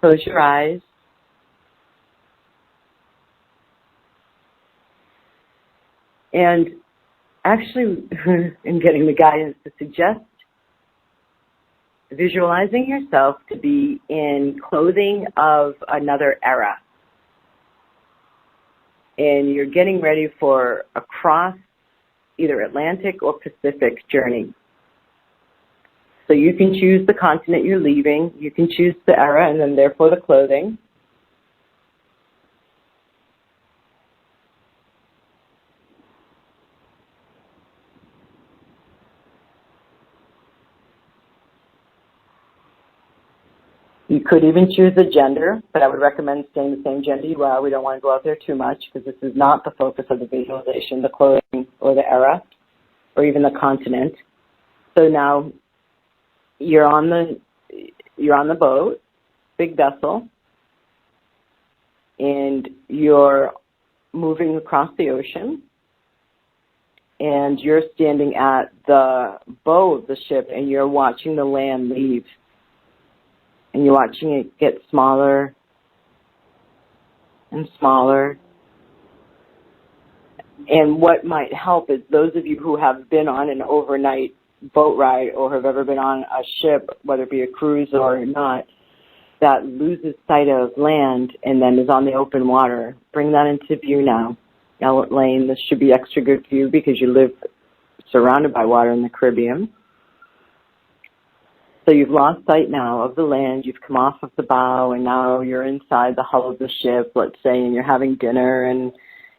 Close your eyes. And actually, in getting the guidance to suggest visualizing yourself to be in clothing of another era. And you're getting ready for a cross either Atlantic or Pacific journey. So you can choose the continent you're leaving, you can choose the era, and then therefore the clothing. You could even choose a gender, but I would recommend staying the same gender you are. We don't want to go out there too much because this is not the focus of the visualization, the clothing or the era or even the continent. So now you're on the boat, big vessel, and you're moving across the ocean, and you're standing at the bow of the ship and you're watching the land leave. And you're watching it get smaller and smaller. And what might help is those of you who have been on an overnight boat ride or have ever been on a ship, whether it be a cruise or not, that loses sight of land and then is on the open water. Bring that into view now. Lane, this should be extra good for you because you live surrounded by water in the Caribbean. So you've lost sight now of the land, you've come off of the bow, and now you're inside the hull of the ship, let's say, and you're having dinner, and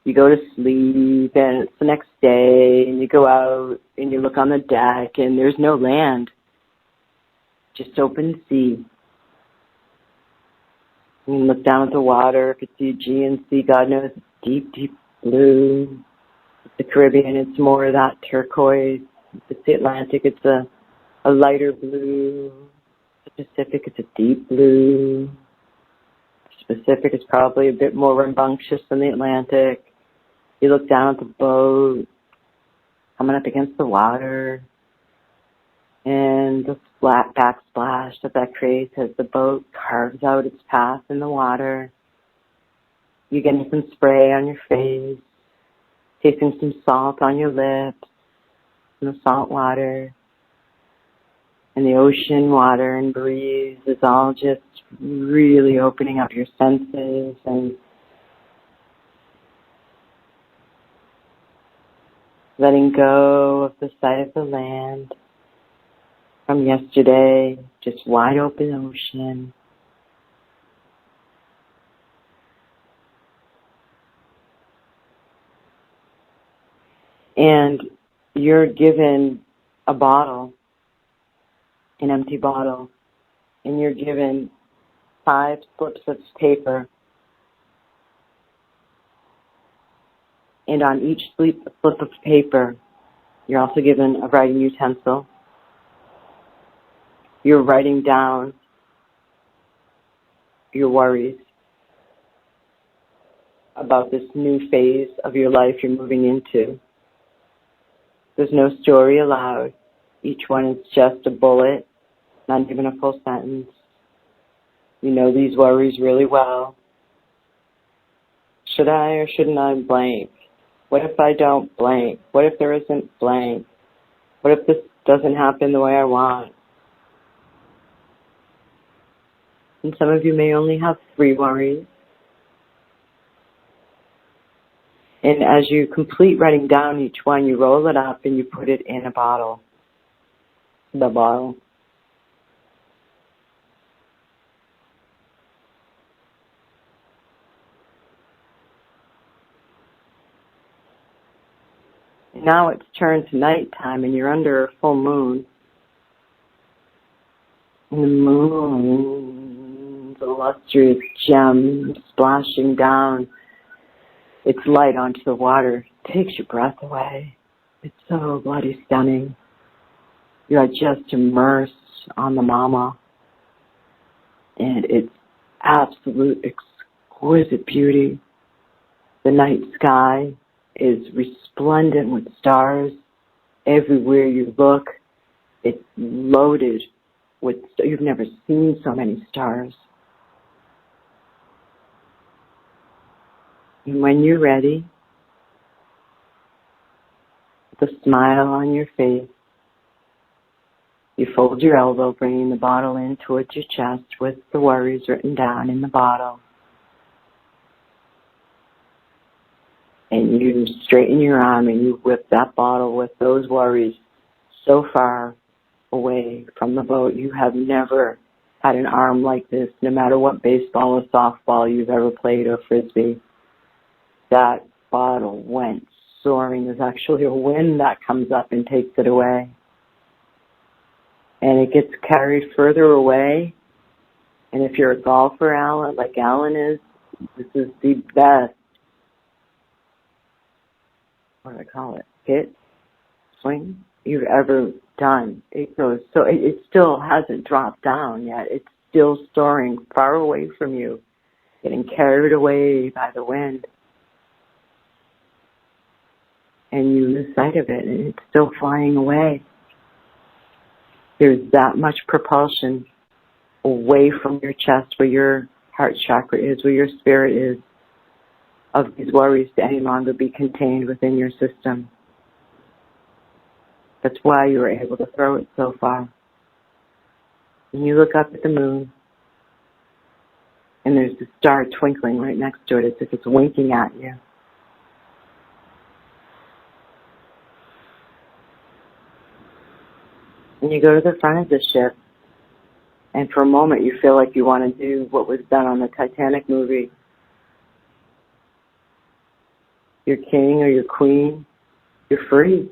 you go to sleep, and it's the next day, and you go out, and you look on the deck, and there's no land, just open sea. You can look down at the water, if it's the Aegean Sea, God knows it's deep, deep blue. It's the Caribbean, it's more of that turquoise. If it's the Atlantic, it's a lighter blue. The Pacific, it's a deep blue. The Pacific is probably a bit more rambunctious than the Atlantic. You look down at the boat, coming up against the water, and the flat backsplash that creates as the boat carves out its path in the water. You're getting some spray on your face, tasting some salt on your lips, from the salt water. And the ocean, water, and breeze is all just really opening up your senses and letting go of the sight of the land from yesterday, just wide open ocean. And you're given a bottle, an empty bottle, and you're given 5 slips of paper. And on each slip of paper, you're also given a writing utensil. You're writing down your worries about this new phase of your life you're moving into. There's no story allowed. Each one is just a bullet, not even a full sentence. You know these worries really well. Should I or shouldn't I blank? What if I don't blank? What if there isn't blank? What if this doesn't happen the way I want? And some of you may only have 3 worries. And as you complete writing down each one, you roll it up and you put it in a bottle. The bottle. Now it's turned to nighttime and you're under a full moon. And the moon's a lustrous gem splashing down its light onto the water. It takes your breath away. It's so bloody stunning. You are just immersed on the mama. And it's absolute exquisite beauty. The night sky is resplendent with stars. Everywhere you look, it's loaded with, you've never seen so many stars. And when you're ready, with a smile on your face, you fold your elbow, bringing the bottle in towards your chest with the worries written down in the bottle. And you straighten your arm and you whip that bottle with those worries so far away from the boat. You have never had an arm like this, no matter what baseball or softball you've ever played or frisbee. That bottle went soaring. There's actually a wind that comes up and takes it away. And it gets carried further away. And if you're a golfer, Alan, like Alan is, this is the best, what do I call it, hit, swing you've ever done. It goes, so it still hasn't dropped down yet. It's still soaring far away from you, getting carried away by the wind. And you lose sight of it, and it's still flying away. There's that much propulsion away from your chest, where your heart chakra is, where your spirit is, of these worries to any longer be contained within your system. That's why you were able to throw it so far. And you look up at the moon, and there's a star twinkling right next to it as if it's winking at you. And you go to the front of the ship, and for a moment you feel like you want to do what was done on the Titanic movie. You're king or you're queen. You're free.